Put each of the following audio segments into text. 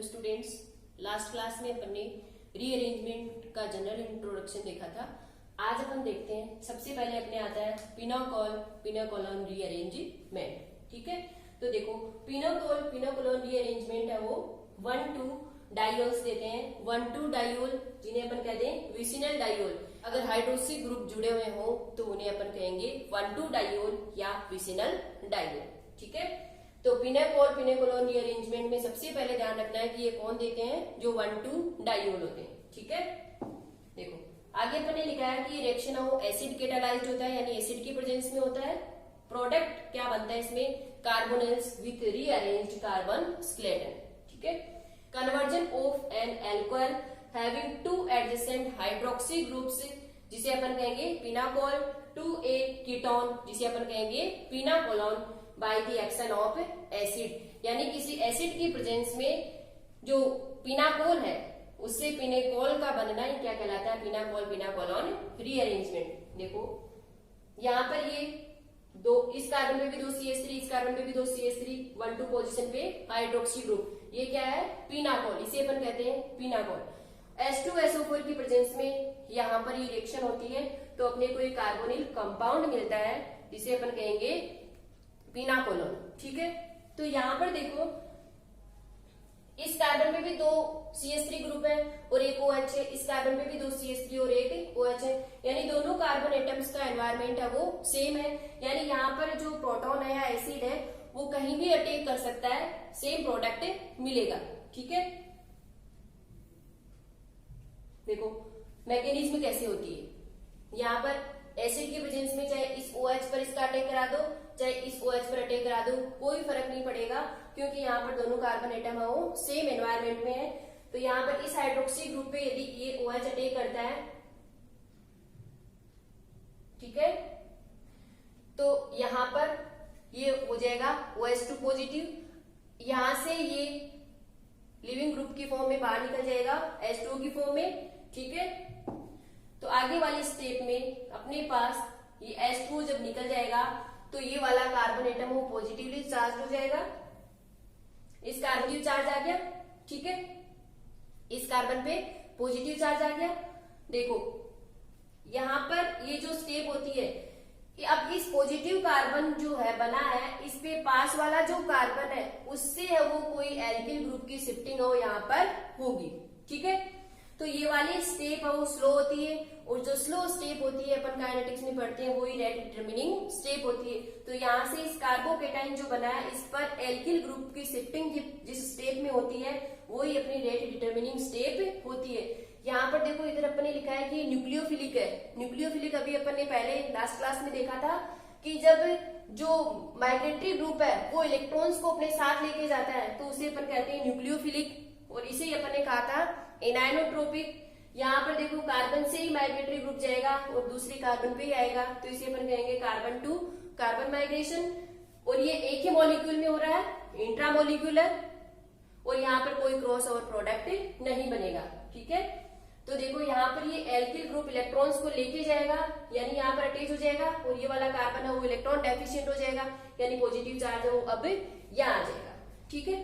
Students, last class में अपन ने rearrangement का जनरल इंट्रोडक्शन देखा था। आज अपन देखते हैं, सबसे पहले अपने आता है पिनोकोलॉन रीअरेंजमेंट। ठीक है, तो देखो पिनोकोलॉन रीअरेंजमेंट है वो 1,2 डायोल्स देते हैं। 1,2 डायोल जिन्हें अपन कहते हैं विसिनल डायोल। अगर हाइड्रोक्सी ग्रुप जुड़े हुए हो तो उन्हें अपन कहेंगे 1,2 डायोल या विसिनल डायोल। ठीक है, तो पिनोकोलॉन रीअरेंजमेंट में सबसे पहले ध्यान रखना है कि ये कौन देते हैं, जो 1,2 डायोल होते हैं। ठीक है, देखो आगे अपन ने लिखा है कि रिएक्शन हो एसिड कैटालाइज्ड होता है, यानी एसिड की प्रेजेंस में होता है। प्रोडक्ट क्या बनता है इसमें, carbonyls with rearranged carbon skeleton. ठीक है, conversion of N alcohol having 2 adjacent hydroxy groups जिसे अपन कहेंगे पिनाकोल टू ए कीटोन जिसे अपन कहेंगे pinacolone by the action of acid, यानी किसी एसिड की प्रेजेंस में जो पिनाकोल है उससे पिनेकोल का बनना ही क्या कहलाता है, पिनाकोलॉन रीअरेंजमेंट। देखो यहाँ पर ये दो, इस कार्बन में भी 2 CH3, इस कार्बन में भी 2 CH3, 1,2 पोजीशन पे हाइड्रोक्सी ग्रुप, ये क्या है पिनाकोल, इसे अपन कहते हैं पिनाकोल। H2SO4 की प्रेजेंस में यहाँ पर ये रिएक्शन होती है तो अपने को एक कार्बोनिल कंपाउंड मिलता है जिसे अपन कहेंगे पिनाकोलॉन। ठीक है, तो यहाँ पर देखो इस कार्बन में भी 2 CH3 ग्रुप है और एक OH है, इस कार्बन में भी 2 CH3 और एक OH है, यानी दोनों कार्बन एटम्स का एनवायरमेंट है वो सेम है। यानी यहाँ पर जो प्रोटॉन है या एसिड है वो कहीं भी अटैक कर सकता है, सेम प्रोडक्ट मिलेगा। ठीक है, देखो मैकेनिज्म कैसे होती है। यहाँ पर एसिड की प्रेजेंस में चाहे इस OH पर इसका अटैक करा दो, चाहे इस OH पर अटैक करा दो, कोई फर्क नहीं पड़ेगा क्योंकि यहाँ पर दोनों कार्बन एटम है वो सेम एनवायरमेंट में है। तो यहाँ पर इस हाइड्रोक्सी ग्रुप पे यदि ये OH अटैक करता है, ठीक है, तो यहाँ पर ये हो जाएगा OH2 पॉजिटिव, यहां से ये लिविंग ग्रुप की फॉर्म में बाहर निकल जाएगा H2O की फॉर्म में। ठीक है, तो आगे वाले स्टेप में अपने पास ये H2O जब निकल जाएगा तो ये वाला कार्बन एटम वो पॉजिटिवली चार्ज हो जाएगा, इस कार्बन की चार्ज आ गया। ठीक है, इस कार्बन पे पॉजिटिव चार्ज आ गया। देखो यहां पर ये जो स्टेप होती है कि अब इस पॉजिटिव कार्बन जो है बना है, इस पे पास वाला जो कार्बन है उससे है वो कोई एल्किल ग्रुप की शिफ्टिंग हो यहाँ पर होगी। ठीक है, तो ये वाली स्टेप है वो स्लो होती है और जो स्लो स्टेप होती है अपन काइनेटिक्स में पढ़ते हैं वही रेट डिटरमिनिंग स्टेप होती है। तो यहाँ से इस कार्बोकेटाइन जो बना है इस पर एल्किल ग्रुप की शिफ्टिंग जिस स्टेप में होती है वही अपनी रेट डिटरमिनिंग स्टेप होती है। यहाँ पर देखो इधर अपन ने लिखा है कि न्यूक्लियोफिलिक है। न्यूक्लियोफिलिक अभी अपन ने पहले लास्ट क्लास में देखा था कि जब जो माइग्रेटरी ग्रुप है वो इलेक्ट्रॉन्स को अपने साथ लेके जाता है तो उसे अपन कहते हैं न्यूक्लियोफिलिक, और इसे ही अपन ने कहा था एनाइनोट्रोपिक। यहाँ पर देखो कार्बन से ही माइग्रेटरी ग्रुप जाएगा और दूसरी कार्बन पे ही आएगा तो इसे अपन कहेंगे कार्बन टू कार्बन माइग्रेशन, और ये एक ही मॉलिक्यूल में हो रहा है इंट्रामोलिक्यूलर, और यहाँ पर कोई क्रॉस ओवर प्रोडक्ट नहीं बनेगा। ठीक है, तो देखो यहाँ पर ये एल्किल ग्रुप इलेक्ट्रॉन्स को लेके जाएगा यानी यहाँ पर अटैच हो जाएगा, और ये वाला कार्बन है वो इलेक्ट्रॉन डेफिशिएंट हो जाएगा यानी पॉजिटिव चार्ज है वो अब यहाँ आ जाएगा। ठीक है,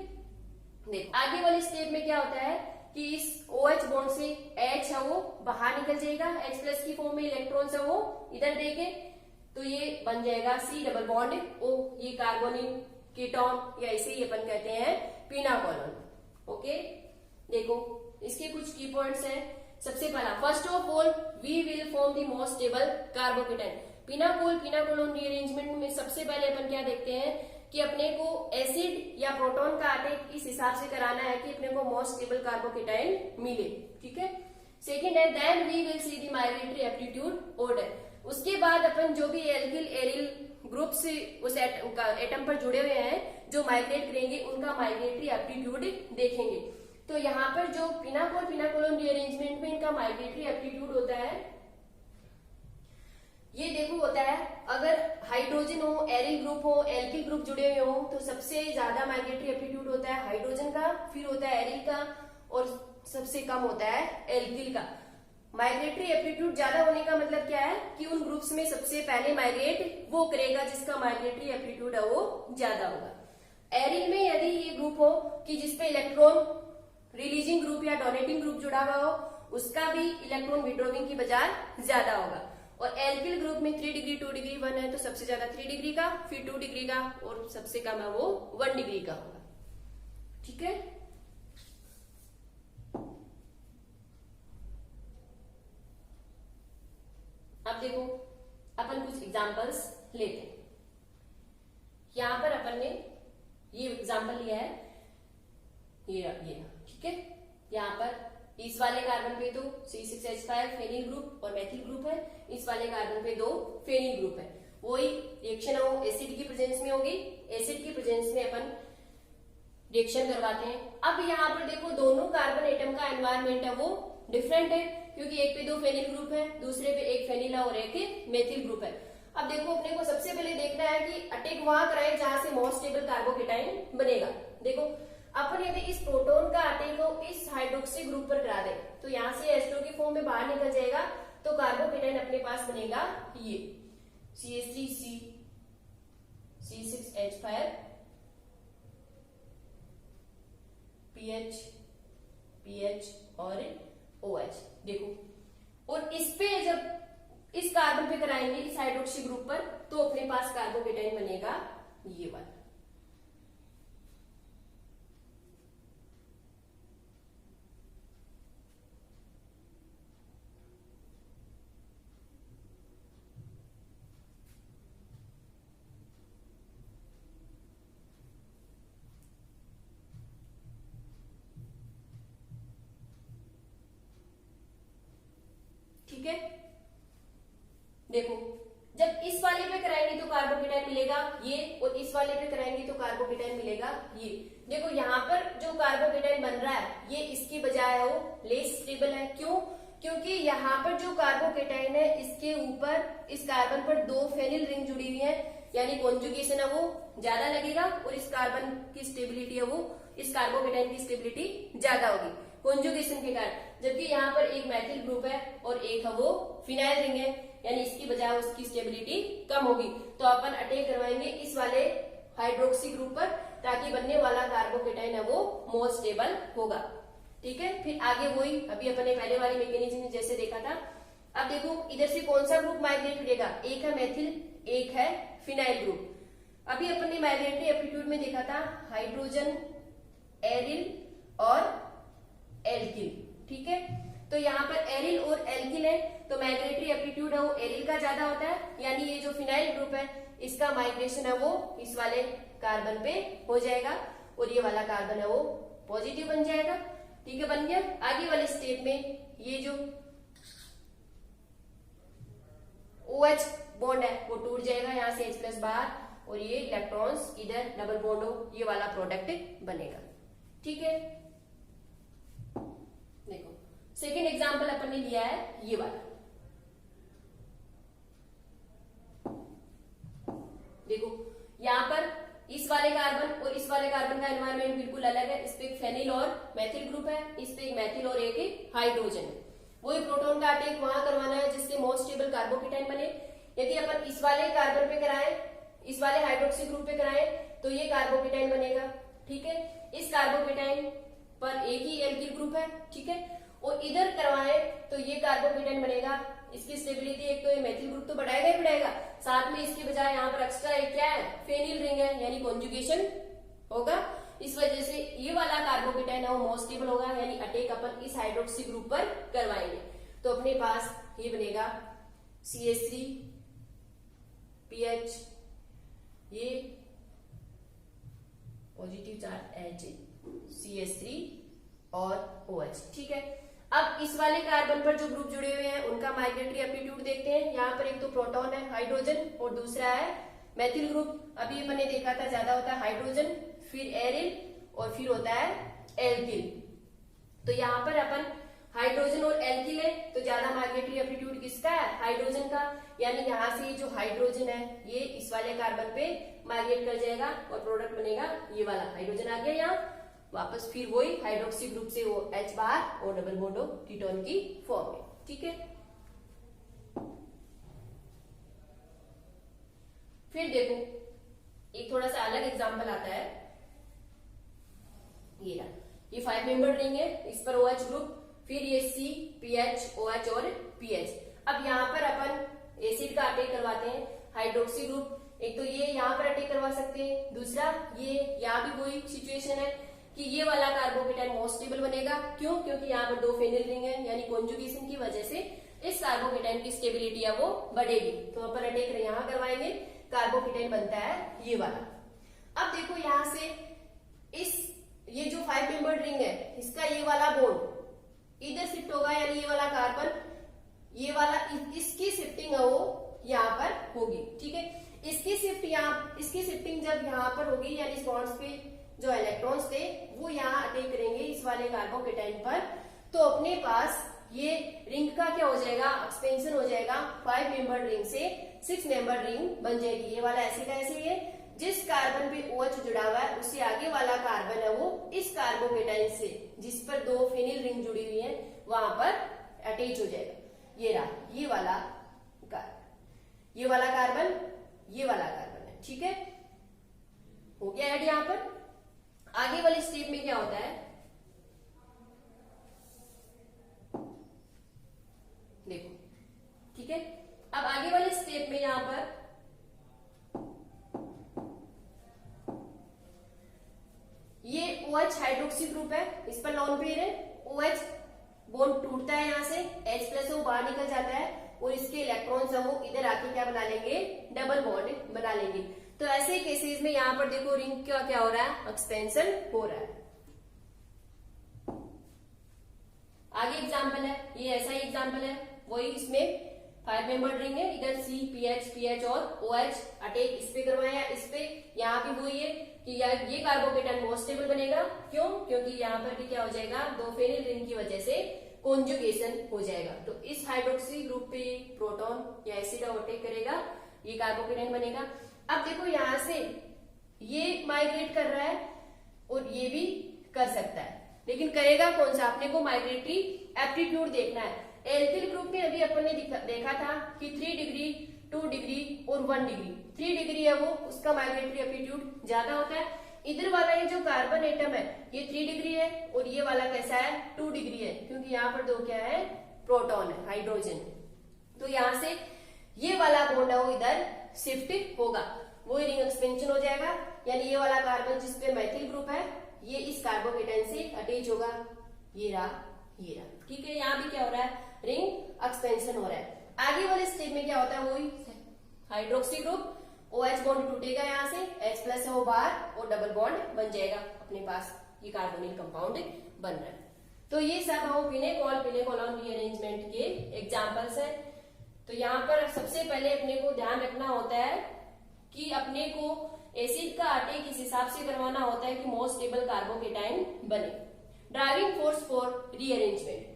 देखो आगे वाले स्टेप में क्या होता है कि इस OH बॉन्ड से H है वो बाहर निकल जाएगा, H+ की फॉर्म में इलेक्ट्रॉन्स है वो इधर देके, तो ये बन जाएगा C डबल बॉन्ड O, ये कार्बोनिल कीटोन या इसे ही अपन कहते हैं पिनाकोलॉन। ओके, देखो इसके कुछ की पॉइंट्स हैं। सबसे पहला, first of all we will form the most stable carbocation. Pinacolone rearrangement में सबसे पहले अपन क्या देखते हैं कि अपने को एसिड या प्रोटॉन का अटैक इस हिसाब से कराना है कि अपने को मोस्ट स्टेबल कार्बोकेटाइन मिले। ठीक है, सेकंड है then we will see the migratory aptitude order. उसके बाद अपन जो भी एल्किल एरिल ग्रुप्स उस एटम पर जुड़े हुए हैं जो माइग्रेट करेंगे उनका माइग्रेटरी एप्टीट्यूड देखेंगे। तो यहाँ पर जो पिनाकोलॉन रीअरेंजमेंट में इनका माइग्रेटरी एप्टीट्यूड होता है, ये देखो होता है अगर हाइड्रोजन हो, एरिल ग्रुप हो, एल्किल ग्रुप जुड़े हुए हो तो सबसे ज्यादा माइग्रेटरी एप्टीट्यूड होता है हाइड्रोजन का, फिर होता है एरिल का और सबसे कम होता है एल्किल का। माइग्रेटरी एप्टीट्यूड ज्यादा होने का मतलब क्या है कि उन ग्रुप्स में सबसे पहले माइग्रेट वो करेगा जिसका माइग्रेटरी एप्टीट्यूड है वो ज्यादा होगा। एरिल में यदि ये ग्रुप हो कि जिसपे इलेक्ट्रॉन रिलीजिंग ग्रुप या डोनेटिंग ग्रुप जुड़ा हुआ हो उसका भी इलेक्ट्रॉन विड्रॉविंग की बजाय ज्यादा होगा। और एल्किल ग्रुप में 3 डिग्री 2 डिग्री 1 है तो सबसे ज्यादा 3 डिग्री का, फिर 2 डिग्री का और सबसे कम है वो 1 डिग्री का होगा। ठीक है, अब देखो अपन कुछ एग्जांपल्स लेते हैं। यहां पर अपन ने ये एग्जांपल लिया है, ये ठीक है। यहाँ पर इस वाले कार्बन पे तो C6H5 फेनिल ग्रुप और मेथिल ग्रुप है, इस वाले कार्बन पे 2 फेनिल ग्रुप है। वही रिएक्शन है वो एसिड की प्रेजेंस में होगी, एसिड की प्रेजेंस में अपन रिएक्शन करवाते हैं। अब यहाँ पर देखो दोनों कार्बन एटम का एनवायरमेंट है वो डिफरेंट है, क्योंकि एक पे 2 फेनिल ग्रुप है, दूसरे पे एक फेनिल है और एक मेथिल ग्रुप है। अब देखो अपने को सबसे पहले देखना है कि अटैक वहां कराए जहां से मोस्ट स्टेबल कार्बोकेटाइन बनेगा। देखो अपन यदि इस प्रोटॉन का अटैक को इस हाइड्रोक्सी ग्रुप पर करा दे तो यहाँ से H2 की फॉर्म में बाहर निकल जाएगा, तो कार्बोकेटाइन अपने पास बनेगा ये CH3C C6H5 PH PH और OH। देखो और इस पे जब इस कार्बन पे कराएंगे इस हाइड्रोक्सी ग्रुप पर तो अपने पास कार्बोकेटाइन बनेगा ये वाला। ठीक है, देखो जब इस वाले पे कराएंगे तो कार्बोकेटाइन मिलेगा ये, और इस वाले पे कराएंगे तो कार्बोकेटाइन मिलेगा ये। देखो यहाँ पर जो कार्बोकेटाइन बन रहा है ये इसकी बजाय है वो लेस स्टेबल है। क्यों? क्योंकि यहाँ पर जो कार्बोकेटाइन है इसके ऊपर इस कार्बन पर 2 फेनिल रिंग जुड़ी हुई है, यानी कॉन्जुगेशन है वो ज्यादा लगेगा और इस कार्बन की स्टेबिलिटी है वो, इस कार्बोकेटाइन की स्टेबिलिटी ज्यादा होगी कॉन्जुगेशन के कारण। जबकि यहाँ पर एक मैथिल ग्रुप है और एक है वो फिनाइल रिंग है, यानी इसकी बजाय उसकी स्टेबिलिटी कम होगी। तो अपन अटैक करवाएंगे इस वाले हाइड्रोक्सी ग्रुप पर ताकि बनने वाला कार्बोकेटाइन है वो मोर स्टेबल होगा। ठीक है, फिर आगे वही अभी अपने पहले वाली मैकेनिज्म में जैसे देखा था। अब देखो इधर से कौन सा ग्रुप माइग्रेट करेगा, एक है मेथिल एक है फिनाइल ग्रुप। अभी अपन ने माइग्रेटरी एप्टीट्यूड में देखा था हाइड्रोजन एरिल और एल्किल। ठीक है, तो यहाँ पर एरिल और एल्किल है तो माइग्रेटरी एप्टीट्यूड है वो एरिल का ज्यादा होता है, यानी ये जो फिनाइल ग्रुप है इसका माइग्रेशन है वो इस वाले कार्बन पे हो जाएगा और ये वाला कार्बन है वो पॉजिटिव बन जाएगा। ठीक है, बन गया। आगे वाले स्टेप में ये जो OH बॉन्ड है वो टूट जाएगा, यहाँ से H+ बाहर और ये इलेक्ट्रॉन्स इधर डबल बॉन्ड हो, ये वाला प्रोडक्ट बनेगा। ठीक है, देखो सेकेंड एग्जांपल अपन ने लिया है ये वाला। देखो यहाँ पर इस वाले कार्बन और इस वाले कार्बन का एनवायरनमेंट बिल्कुल अलग है। इस पे एक फेनिल और मेथिल ग्रुप है, इस पे एक मेथिल और एक हाइड्रोजन है। वही प्रोटॉन का अटैक वहां करवाना है जिससे मोस्ट स्टेबल कार्बोकेटाइन बने। यदि अपन इस वाले कार्बन पे कराएं, इस वाले हाइड्रोक्सी ग्रुप पे कराएं तो ये कार्बोकेटाइन बनेगा। ठीक है, इस कार्बोकेटाइन पर एक ही एल्किल ग्रुप है। ठीक है, और इधर करवाएं तो ये कार्बोकेटाइन बनेगा। इसकी स्टेबिलिटी एक तो ये मेथिल ग्रुप तो बढ़ाएगा ही बढ़ाएगा, साथ में इसके बजाय यहाँ पर एक्स्ट्रा एक क्या है फेनिल रिंग है, यानी कॉन्जुगेशन होगा। इस वजह से ये वाला कार्बोकेटाइन है वो मोस्ट स्टेबल होगा, यानी अटैक अपन इस हाइड्रोक्सी ग्रुप पर करवाएंगे तो अपने पास ये बनेगा CH3 PH, ये पॉजिटिव चार्ज H CH3 और OH। ठीक है, अब इस वाले कार्बन पर जो ग्रुप जुड़े हुए हैं उनका माइग्रेटरी एप्टीट्यूड देखते हैं। यहाँ पर एक तो प्रोटॉन है हाइड्रोजन और दूसरा है मेथिल ग्रुप। अभी मैंने देखा था ज्यादा होता है हाइड्रोजन, फिर एरिल और फिर होता है एल्किल। तो यहाँ पर अपन हाइड्रोजन और एल्किल है तो ज्यादा माइग्रेटरी एप्टीट्यूड किसका है, हाइड्रोजन का। यानी यहाँ से जो हाइड्रोजन है ये इस वाले कार्बन पे माइग्रेट कर जाएगा और प्रोडक्ट बनेगा ये वाला। हाइड्रोजन आ गया यहाँ वापस, फिर वही हाइड्रोक्सी ग्रुप से वो H बार और डबल बॉन्ड कीटोन की फॉर्म में। ठीक है, फिर देखो एक थोड़ा सा अलग एग्जांपल आता है ये रहा। ये 5 मेंबर रिंग है, इस पर OH ग्रुप, फिर ये C, PH, OH और PH। अब यहाँ पर अपन एसिड का अटैक करवाते हैं, हाइड्रोक्सी ग्रुप। एक तो ये यहाँ पर अटैक करवा सकते हैं, दूसरा ये यहाँ भी वही सिचुएशन है कि ये वाला कार्बोकेटाइन मोस्ट स्टेबल बनेगा। क्यों? क्योंकि यहाँ पर 2 फेनिल रिंग है, यानी कॉन्जुगेशन की वजह से इस कार्बोकेटाइन की स्टेबिलिटी है वो बढ़ेगी। तो अपन अटैक यहाँ करवाएंगे, कार्बोकेटाइन बनता है ये वाला। अब देखो यहाँ से ये जो 5 मेंबर्ड रिंग है, इसका ये वाला बॉन्ड इधर शिफ्ट होगा, यानी ये वाला कार्बन, ये वाला इसकी शिफ्टिंग है वो यहाँ पर होगी। ठीक है, इसकी शिफ्टिंग जब यहाँ पर होगी, यानी इस बॉन्ड्स पे जो इलेक्ट्रॉन्स थे वो यहाँ अटैक करेंगे इस वाले कार्बोकेटाइन पर, तो अपने पास ये रिंग का क्या हो जाएगा, एक्सपेंशन हो जाएगा। 5 मेंबर्ड रिंग से 6 मेंबर्ड रिंग बन जाएगी। ये वाला ऐसे का ऐसे ही है, जिस कार्बन पे OH जुड़ा हुआ है उससे आगे वाला कार्बन है वो इस कार्बोकेटाइन से जिस पर 2 फेनिल रिंग जुड़ी हुई है वहां पर अटैच हो जाएगा। ये रहा ये वाला कार्बन, ये वाला कार्बन, ये वाला कार्बन है। ठीक है, हो गया ऐड। यहाँ पर आगे वाले स्टेप में क्या होता है, देखो। ठीक है, अब आगे वाले स्टेप में यहां पर ये OH हाइड्रोक्सी ग्रुप है, इस पर लॉन पेयर है, OH बॉन्ड टूटता है, यहां से H+ वो बाहर निकल जाता है और इसके इलेक्ट्रॉन्स है वो इधर आके क्या बना लेंगे, डबल बॉन्ड बना लेंगे। तो ऐसे केसेस में यहां पर देखो रिंग का क्या हो रहा है, एक्सपेंशन हो रहा है। आगे एग्जाम्पल है, ये ऐसा ही एग्जाम्पल है, वही इसमें 5 मेंबर्ड रिंग है, इधर C, PH और OH अटैक इस पे करवाया, इस पे यहाँ भी वही है कि ये कार्बोकेटाइन मोस्ट स्टेबल बनेगा। क्यों? क्योंकि यहाँ पर भी क्या हो जाएगा, 2 फेनिल रिंग की वजह से कॉन्जुगेशन हो जाएगा। तो इस हाइड्रोक्सी ग्रुप पे प्रोटॉन या एसिड अटैक करेगा, ये कार्बोकेटाइन बनेगा। अब देखो यहाँ से ये माइग्रेट कर रहा है और ये भी कर सकता है, लेकिन करेगा कौन सा, अपने को माइग्रेटरी एप्टीट्यूड देखना है। एल्किल ग्रुप में अभी अपन ने देखा था कि 3 डिग्री, 2 डिग्री और 1 डिग्री। 3 डिग्री है वो, उसका माइग्रेटरी एप्टीट्यूड ज्यादा होता है। इधर वाला ये जो कार्बन एटम है ये 3 डिग्री है और ये वाला कैसा है, 2 डिग्री है, क्योंकि यहाँ पर 2 क्या है, प्रोटॉन है, हाइड्रोजन। तो यहाँ से ये वाला बॉन्ड है वो इधर शिफ्ट होगा, वो रिंग एक्सपेंशन हो जाएगा, यानी ये वाला कार्बन जिसपे मैथिल ग्रुप है ये इस कार्बोकेटाइन से अटैच होगा। ये रहा, ये रहा। ठीक है, यहाँ भी क्या हो रहा है, रिंग एक्सपेंशन हो रहा है। आगे वाले स्टेप में क्या होता है, वही हाइड्रोक्सी ग्रुप, OH बॉन्ड टूटेगा यहाँ से, H+ है वो बाहर और डबल बॉन्ड बन जाएगा, अपने पास ये कार्बोनिल कंपाउंड बन रहा है। तो ये सब हम फिनेकोलॉन रीअरेंजमेंट के एग्जांपल्स हैं। तो यहाँ पर सबसे पहले अपने को ध्यान रखना होता है कि अपने को एसिड का अटैक इस हिसाब से करवाना होता है कि मोस्ट स्टेबल कार्बोकेटाइन बने। ड्राइविंग फोर्स फॉर रीअरेंजमेंट,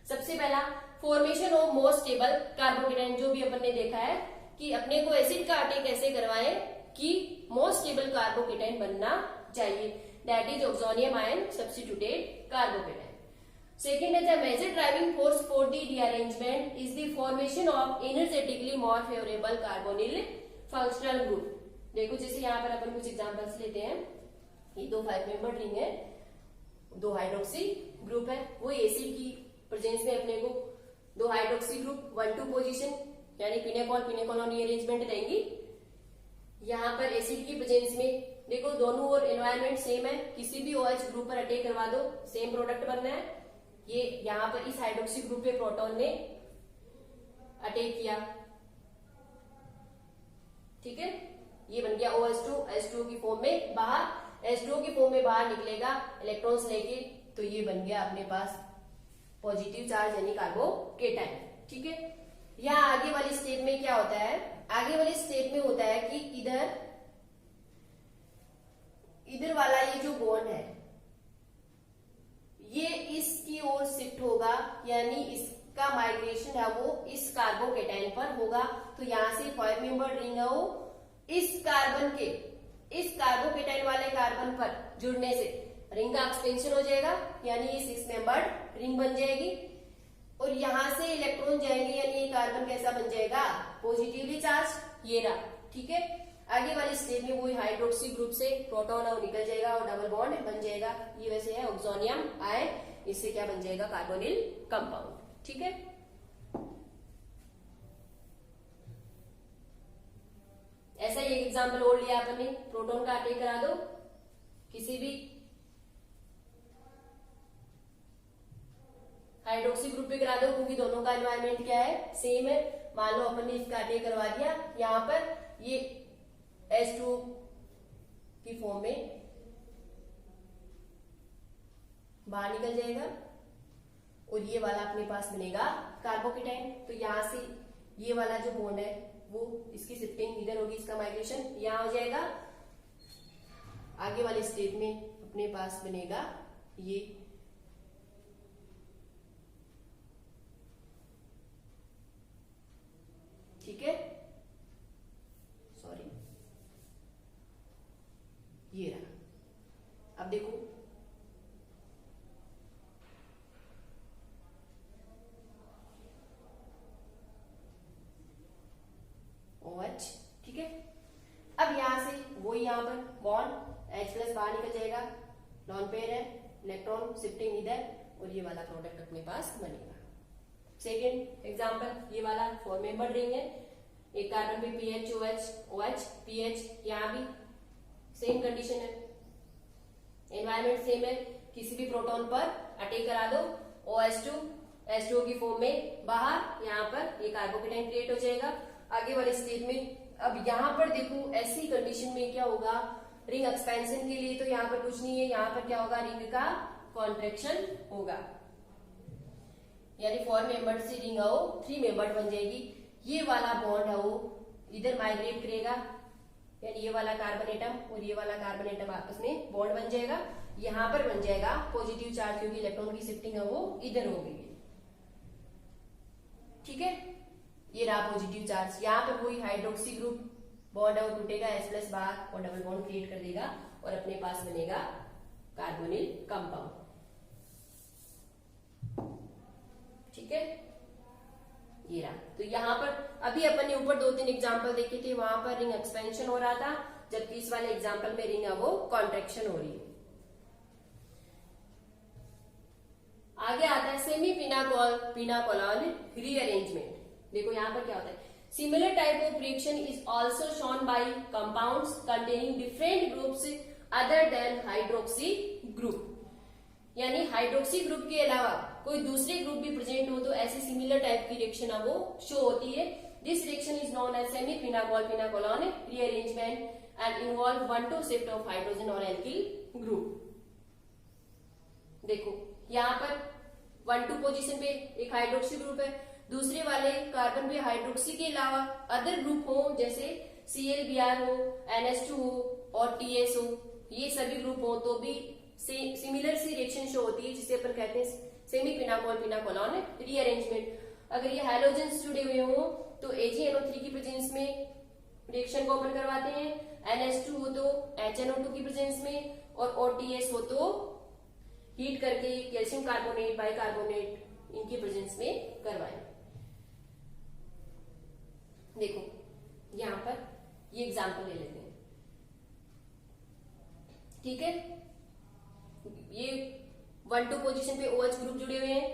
सबसे पहला formation of most stable carbocation, जो भी अपन ने देखा है कि अपने को एसिड का अटैक कैसे करवाए कि मोस्ट स्टेबल कार्बोकेटाइन बनना चाहिए, that is oxonium ion substituted carbocation. Second is the major driving force for the rearrangement is the formation of energetically more favorable carbonyl functional group। देखो जैसे यहाँ पर अपन कुछ एग्जांपल्स लेते हैं, ये 2 5 मेंबर रिंग है, 2 हाइड्रोक्सी ग्रुप है, वो एसिड की प्रेजेंस में अपने को 2 हाइड्रोक्सी ग्रुप 1-2 पोजीशन यानी फिनेकोलॉन रीअरेंजमेंट देंगी। यहाँ पर एसिड की प्रेजेंस में देखो दोनों और एनवायरमेंट सेम है, किसी भी OH ग्रुप पर अटैक करवा दो सेम प्रोडक्ट बनना है। ये यहाँ पर इस हाइड्रोक्सी ग्रुप पे प्रोटॉन ने अटैक किया, ठीक है, ये बन गया OH2, H2 की फॉर्म में बाहर, H2 की फॉर्म में बाहर निकलेगा इलेक्ट्रॉन्स लेके, तो ये बन गया अपने पास पॉजिटिव चार्ज यानी कार्बोकेटाइन। ठीक है, यहाँ आगे वाली स्टेप में क्या होता है, आगे वाली स्टेप में होता है कि इधर वाला ये जो बॉन्ड है ये इसकी ओर शिफ्ट होगा, यानी इसका माइग्रेशन है वो इस कार्बोकेटाइन पर होगा। तो यहाँ से 5 मेंबर रिंग है वो इस कार्बोकेटाइन वाले कार्बन पर जुड़ने से रिंग का एक्सपेंशन हो जाएगा, यानी ये 6 मेंबर्ड रिंग बन जाएगी। और यहां से इलेक्ट्रॉन जाएंगे, यानी ये कार्बन कैसा बन जाएगा, पॉजिटिवली चार्ज, ये रहा। ठीक है, आगे वाले स्टेप में वही हाइड्रोक्सी ग्रुप से प्रोटॉन और निकल जाएगा और डबल बॉन्ड बन जाएगा। ये वैसे है ऑक्सोनियम आयन, इससे क्या बन जाएगा, कार्बोनिल कंपाउंड। ठीक है, ऐसा ही एक एग्जाम्पल और लिया अपन ने, प्रोटॉन का अटैक करा दो किसी भी हाइड्रोक्सी ग्रुप पे करा दो, क्योंकि दोनों का एनवायरमेंट क्या है, सेम है। मान लो अपन ने इसका अटैक करवा दिया, यहाँ पर ये H2 की फॉर्म में बाहर निकल जाएगा और ये वाला अपने पास बनेगा कार्बोकेटाइन। तो यहां से ये वाला जो बॉन्ड है वो इसकी शिफ्टिंग इधर होगी, इसका माइग्रेशन यहां हो जाएगा। आगे वाले स्टेप में अपने पास बनेगा ये ठीक है, सॉरी ये रहा। अब देखो OH, ठीक है। अब यहां से वो यहां पर बॉन्ड H+ बाहर निकल जाएगा, लॉन पेयर है, इलेक्ट्रॉन शिफ्टिंग इधर और ये वाला प्रोडक्ट अपने पास बनेगा। सेकेंड एग्जांपल, ये वाला 4 मेंबर रिंग है, एक कार्बन पे PH OH OH PH, यहां भी सेम कंडीशन है, एनवायरमेंट सेम है। किसी भी प्रोटॉन पर अटैक करा दो, OH2 H2O की फॉर्म में बाहर, यहाँ पर ये कार्बोकेटाइन क्रिएट हो जाएगा। आगे वाले स्टेज में अब यहाँ पर देखो ऐसी कंडीशन में क्या होगा, रिंग एक्सपेंशन के लिए तो यहाँ पर कुछ नहीं है, यहाँ पर क्या होगा, रिंग का कॉन्ट्रैक्शन होगा, यानी 4 मेंबर से रिंग आओ 3 मेंबर बन जाएगी। ये वाला बॉन्ड है वो इधर माइग्रेट करेगा, यानी ये वाला कार्बन एटम और ये वाला कार्बन एटम आपस में बॉन्ड बन जाएगा, यहाँ पर बन जाएगा पॉजिटिव चार्ज, क्योंकि इलेक्ट्रॉन की शिफ्टिंग है वो इधर हो गई है। ठीक है, ये रहा पॉजिटिव चार्ज। यहाँ पर कोई हाइड्रोक्सी ग्रुप बॉन्ड है वो टूटेगा, H+ बाहर और डबल बॉन्ड क्रिएट कर देगा और अपने पास बनेगा कार्बोनिल कंपाउंड। ठीक है, ये रहा। तो यहाँ पर अभी अपन ने ऊपर 2-3 एग्जांपल देखे थे, वहां पर रिंग एक्सपेंशन हो रहा था, जबकि इस वाले एग्जांपल में रिंग है वो कॉन्ट्रैक्शन हो रही है। आगे आता है सेमी पिनाकोलान रीअरेंजमेंट। देखो यहाँ पर क्या होता है, similar type of reaction is also shown by compounds containing different groups other than hydroxy group, यानी हाइड्रोक्सी ग्रुप के अलावा कोई दूसरे ग्रुप भी प्रेजेंट हो तो ऐसी सिमिलर टाइप की रिएक्शन वो शो होती है। This reaction is known as semi pinacolone rearrangement and involve 1-2 shift of hydrogen और एल्किल ग्रुप। देखो यहाँ पर 1-2 पोजीशन पे एक हाइड्रोक्सी ग्रुप है, दूसरे वाले कार्बन पे हाइड्रोक्सी के अलावा अदर ग्रुप हो, जैसे ClBr हो, NH2 हो और TS हो, ये सभी ग्रुप हो तो भी सिमिलर सी रिएक्शन शो होती है, जिसे अपन कहते हैं सेमी पिनाकोलान रीअरेंजमेंट। अगर ये हैलोजेंस जुड़े हुए हो तो AgNO3 की प्रेजेंस में रिएक्शन को ओपन करवाते हैं, NH2 हो तो HNO2 की प्रेजेंस में, और OTS हो तो हीट करके कैल्शियम कार्बोनेट बाइकार्बोनेट इनकी प्रेजेंस में करवाएं। देखो यहां पर ये एग्जांपल ले लेते हैं। ठीक है, ये 1-2 पोजीशन पे OH ग्रुप जुड़े हुए हैं,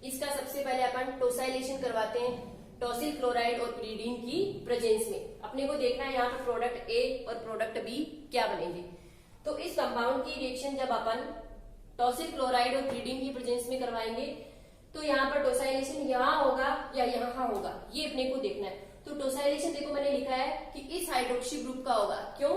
इसका सबसे पहले अपन टोसाइलेशन करवाते हैं टॉसिल क्लोराइड और pyridine की प्रेजेंस में। अपने को देखना है यहाँ पर प्रोडक्ट A और प्रोडक्ट B क्या बनेंगे। तो इस कंपाउंड की रिएक्शन जब अपन टॉसिल क्लोराइड और pyridine की प्रेजेंस में करवाएंगे तो यहाँ पर टोसाइलेशन यहाँ होगा या यहाँ होगा, ये अपने को देखना है। तो टोसाइलेशन देखो मैंने लिखा है कि इस हाइड्रोक्सी ग्रुप का होगा, क्यों,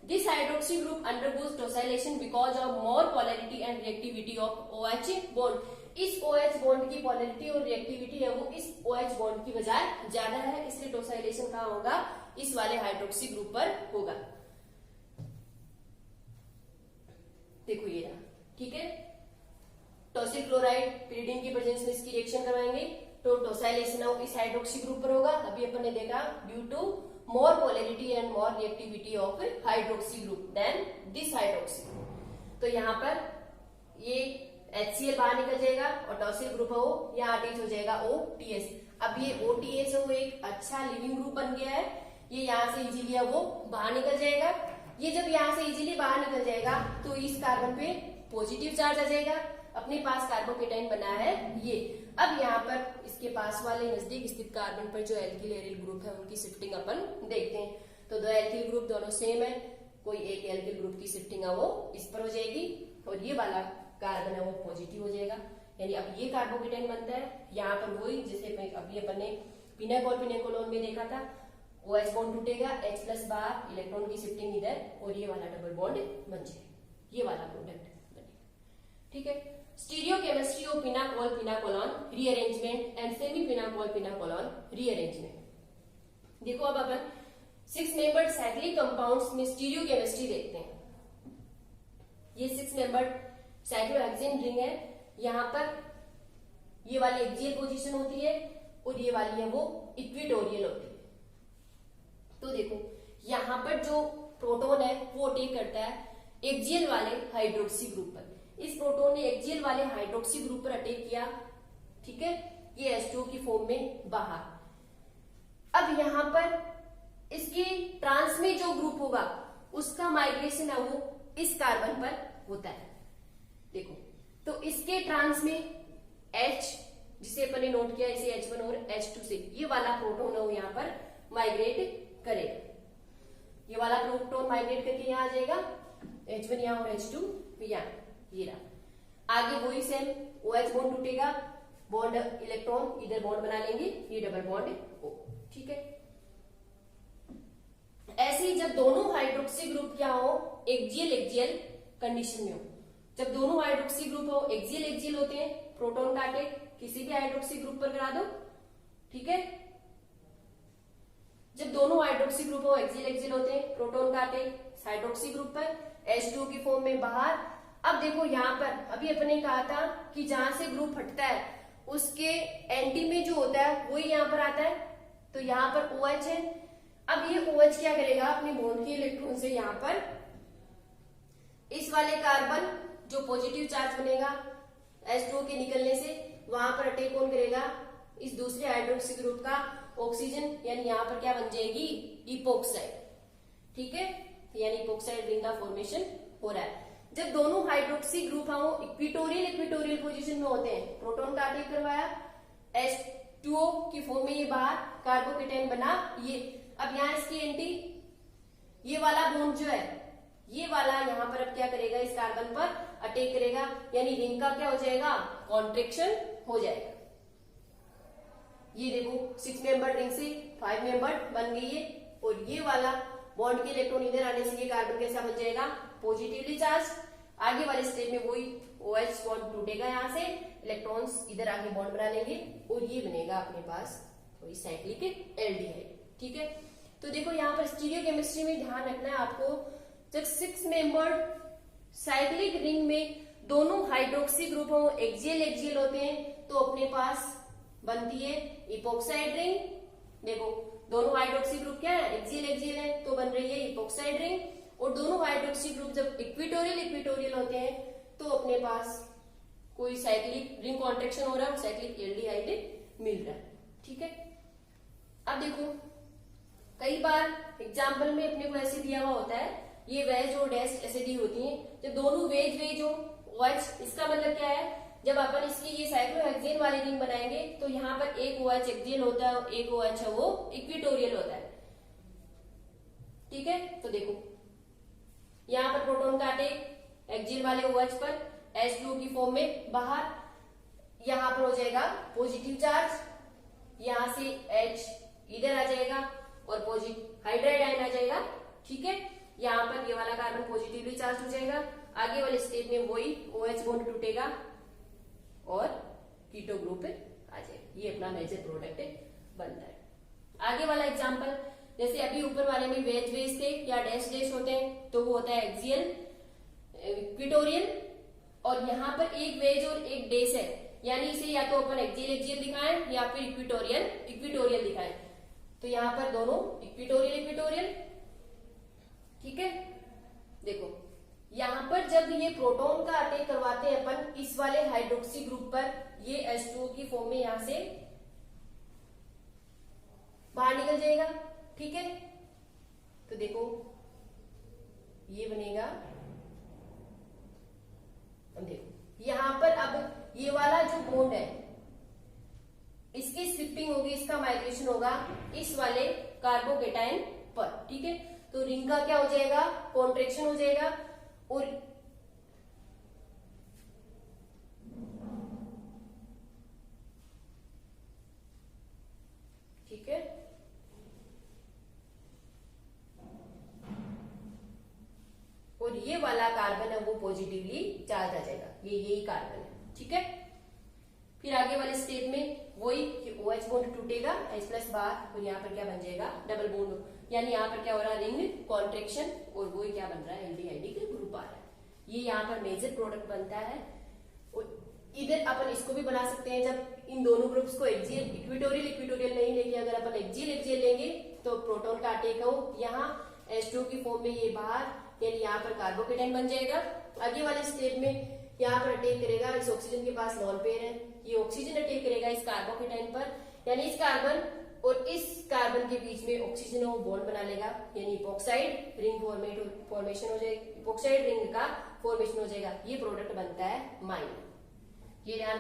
this hydroxy group undergoes tosylation because of more polarity and reactivity of OH bond. इस OH बॉन्ड की पोलैरिटी और रिएक्टिविटी है वो इस OH बॉन्ड की बजाय ज्यादा है, इसलिए टोसाइलेशन कहाँ होगा, इस वाले हाइड्रोक्सी ग्रुप पर होगा। देखो ये रहा, ठीक है, टॉसिल क्लोराइड pyridine की प्रेजेंस में इसकी रिएक्शन करवाएंगे तो टोसाइलेशन इस हाइड्रोक्सी ग्रुप पर होगा। अभी अपन ने देखा due to more polarity and more reactivity of hydroxy group then this hydroxy. तो यहाँ पर ये HCl बाहर निकल जाएगा और टॉसिल ग्रुप हो यहाँ अटैच हो जाएगा OTS। अब ये OTS हो एक अच्छा लिविंग ग्रुप बन गया है, ये यहाँ से इजीली वो बाहर निकल जाएगा। ये जब यहाँ से इजीली बाहर निकल जाएगा तो इस कार्बन पे पॉजिटिव चार्ज आ जाएगा, अपने पास कार्बोकेटाइन बना है ये। अब यहाँ पर इसके पास वाले नजदीक स्थित कार्बन पर जो एल्किल एरिल ग्रुप है उनकी शिफ्टिंग अपन देखते हैं। तो दो एल्किल ग्रुप दोनों सेम है, कोई एक एल्किल ग्रुप की शिफ्टिंग है वो इस पर हो जाएगी और ये वाला कार्बन है वो पॉजिटिव हो जाएगा, यानी अब ये कार्बोकेटाइन बनता है। यहाँ पर वही जैसे अभी अपन ने पिनाकोल पिनाकोलोन में देखा था, OH बॉन्ड टूटेगा, H प्लस बाहर, इलेक्ट्रॉन की शिफ्टिंग इधर और ये वाला डबल बॉन्ड बन जाएगा, ये वाला प्रोडक्ट बनेगा। ठीक है, stereochemistry of pinacol pinacolone rearrangement and semi pinacol pinacolone rearrangement. देखो अब अपन 6 मेंबर्ड साइक्लिक कंपाउंड्स में स्टीरियोकेमिस्ट्री देखते हैं। ये 6 मेंबर्ड साइक्लोहेक्सेन रिंग है, यहाँ पर ये वाली एक्सियल पोजीशन होती है और ये वाली है वो इक्वेटोरियल होती है। तो देखो यहाँ पर जो प्रोटॉन है वो अटैक करता है एक्सियल वाले हाइड्रोक्सी ग्रुप पर। इस प्रोटॉन ने एक्सियल वाले हाइड्रोक्सी ग्रुप पर अटैक किया, ठीक है, ये H2O की फॉर्म में बाहर। अब यहाँ पर इसकी ट्रांस में जो ग्रुप होगा उसका माइग्रेशन है वो इस कार्बन पर होता है। देखो तो इसके ट्रांस में H, जिसे अपन ने नोट किया इसे H1 और H2 से, ये वाला प्रोटॉन है वो यहाँ पर माइग्रेट करेगा। ये वाला प्रोटॉन माइग्रेट करके यहाँ आ जाएगा, H1 यहाँ और H2 यहाँ, ये रहा। आगे वही सेम OH बॉन्ड टूटेगा, बॉन्ड इलेक्ट्रॉन इधर बॉन्ड बना लेंगे, ये डबल बॉन्ड O, ठीक है। ऐसे ही जब दोनों हाइड्रोक्सी ग्रुप क्या हो, एक्सियल एक्सियल कंडीशन में हो, जब दोनों हाइड्रोक्सी ग्रुप हो एक्सियल एक्सियल होते हैं, प्रोटॉन का अटैक किसी भी हाइड्रोक्सी ग्रुप पर करा दो, ठीक है। जब दोनों हाइड्रोक्सी ग्रुप हो एक्सियल एक्सियल होते हैं, प्रोटॉन का अटैक हाइड्रोक्सी ग्रुप पर, H2O की फॉर्म में बाहर। अब देखो यहाँ पर अभी अपने कहा था कि जहां से ग्रुप हटता है उसके एंटी में जो होता है वही यहाँ पर आता है, तो यहाँ पर OH है। अब ये OH क्या करेगा, अपने बॉन्ड के इलेक्ट्रॉन से यहाँ पर इस वाले कार्बन जो पॉजिटिव चार्ज बनेगा H2O के निकलने से, वहां पर अटैक कौन करेगा, इस दूसरे हाइड्रोक्सी ग्रुप का ऑक्सीजन, यानी यहाँ पर क्या बन जाएगी, इपोक्साइड, ठीक है, यानी इपोक्साइड रिंग का फॉर्मेशन हो रहा है। जब दोनों हाइड्रोक्सी ग्रुप हो इक्वेटोरियल इक्वेटोरियल पोजीशन में होते हैं, प्रोटॉन का अटैक करवाया, H2O की फॉर्म में ये बाहर कार्बोकेटाइन बना ये। अब यहाँ इसकी एंटी, ये वाला बॉन्ड जो है ये वाला यहाँ पर अब क्या करेगा, इस कार्बन पर अटैक करेगा, यानी रिंग का क्या हो जाएगा, कॉन्ट्रेक्शन हो जाएगा। ये देखो 6 मेंबर रिंग से 5 मेंबर बन गई है और ये वाला बॉन्ड के इलेक्ट्रॉन इधर आने से ये कार्बन कैसा बन जाएगा, पॉजिटिवली चार्ज। आगे वाले स्टेप में वही OH बॉन्ड टूटेगा, यहाँ से इलेक्ट्रॉन्स इधर आगे बॉन्ड बना लेंगे और ये बनेगा अपने पास थोड़ी साइक्लिक एल्डिहाइड, ठीक है। तो देखो यहाँ पर स्टीरियोकेमिस्ट्री में ध्यान रखना है आपको, जब 6 मेंबर्ड साइक्लिक रिंग में दोनों हाइड्रोक्सी ग्रुप हो एक्सियल एक्सियल होते हैं तो अपने पास बनती है इपोक्साइड रिंग। देखो दोनों हाइड्रोक्सी ग्रुप क्या है, एक्सियल एक्सियल है, तो बन रही है इपोक्साइड रिंग। और दोनों हाइड्रोक्सी ग्रुप जब इक्वेटोरियल इक्वेटोरियल होते हैं तो अपने पास कोई साइक्लिक रिंग कॉन्ट्रेक्शन हो रहा है, साइक्लिक एल्डिहाइड मिल रहा है, ठीक है। अब देखो कई बार एग्जाम्पल में अपने को ऐसे दिया हुआ होता है, ये वेज और डैश ऐसे दी होती हैं, जब दोनों वेज वेज हो OH, इसका मतलब क्या है, जब अपन इसकी ये साइक्लोहेक्सेन वाली रिंग बनाएंगे तो यहाँ पर एक OH एक्सियल होता है और एक OH है वो इक्वेटोरियल होता है, ठीक है। तो देखो यहाँ पर प्रोटॉन का अटैक एक्सियल वाले OH पर, H2O की फॉर्म में बाहर, यहाँ पर हो जाएगा पॉजिटिव चार्ज, यहाँ से H इधर आ जाएगा और पॉजिटिव हाइड्राइड आयन आ जाएगा, ठीक है। यहाँ पर ये वाला कार्बन पॉजिटिवली चार्ज हो जाएगा। आगे वाले स्टेप में वही OH बॉन्ड टूटेगा और कीटो ग्रुप आ जाएगा, ये अपना मेजर प्रोडक्ट बनता है। आगे वाला एग्जांपल, जैसे अभी ऊपर वाले में वेज वेज थे या डैश डैश होते हैं तो वो होता है एक्सियल इक्वेटोरियल, और यहाँ पर एक वेज और एक डैश है, यानी इसे या तो अपन एक्सियल एक्सियल दिखाएं या फिर इक्वेटोरियल इक्वेटोरियल दिखाएं, तो यहाँ पर दोनों इक्वेटोरियल इक्वेटोरियल, ठीक है। देखो यहाँ पर जब ये प्रोटॉन का अटैक करवाते हैं अपन इस वाले हाइड्रोक्सी ग्रुप पर, ये H2O की फॉर्म में यहां से बाहर निकल जाएगा, ठीक है। तो देखो ये बनेगा। अब देखो यहां पर अब ये वाला जो बॉन्ड है इसकी शिफ्टिंग होगी, इसका माइग्रेशन होगा इस वाले कार्बोकेटाइन पर, ठीक है। तो रिंग का क्या हो जाएगा, कॉन्ट्रेक्शन हो जाएगा, और ठीक है, और ये वाला कार्बन है वो पॉजिटिवली चार्ज आ जाएगा, ये यही कार्बन है, ठीक है। फिर आगे वाले स्टेप में वही कि OH बॉन्ड टूटेगा H प्लस बार, और यहाँ पर क्या बन जाएगा, डबल बॉन्ड, यानी यहाँ पर क्या हो रहा है, रिंग कॉन्ट्रेक्शन, और वही क्या बन रहा है, एल्डिहाइड का ग्रुप आ रहा है। ये यहाँ पर मेजर प्रोडक्ट बनता है। और इधर अपन इसको भी बना सकते हैं, जब इन दोनों ग्रुप्स को एक्सियल इक्विटोरियल नहीं लेके अगर अपन एक्सियल लेंगे तो प्रोटॉन का अटैक हो यहाँ H2 की फॉर्म में ये बाहर, यानी यहाँ पर कार्बोकेटाइन बन जाएगा। आगे वाले स्टेप में यहाँ पर अटैक करेगा, इस ऑक्सीजन के पास लॉन पेयर है, ये ऑक्सीजन अटैक करेगा इस कार्बोकेटाइन पर, यानी इस कार्बन और इस कार्बन के बीच में ऑक्सीजन वो बॉन्ड बना लेगा, यानी इपॉक्साइड रिंग फॉर्मेशन हो जाएगा, इपॉक्साइड रिंग का फॉर्मेशन हो जाएगा। ये प्रोडक्ट बनता है माइन। ये ध्यान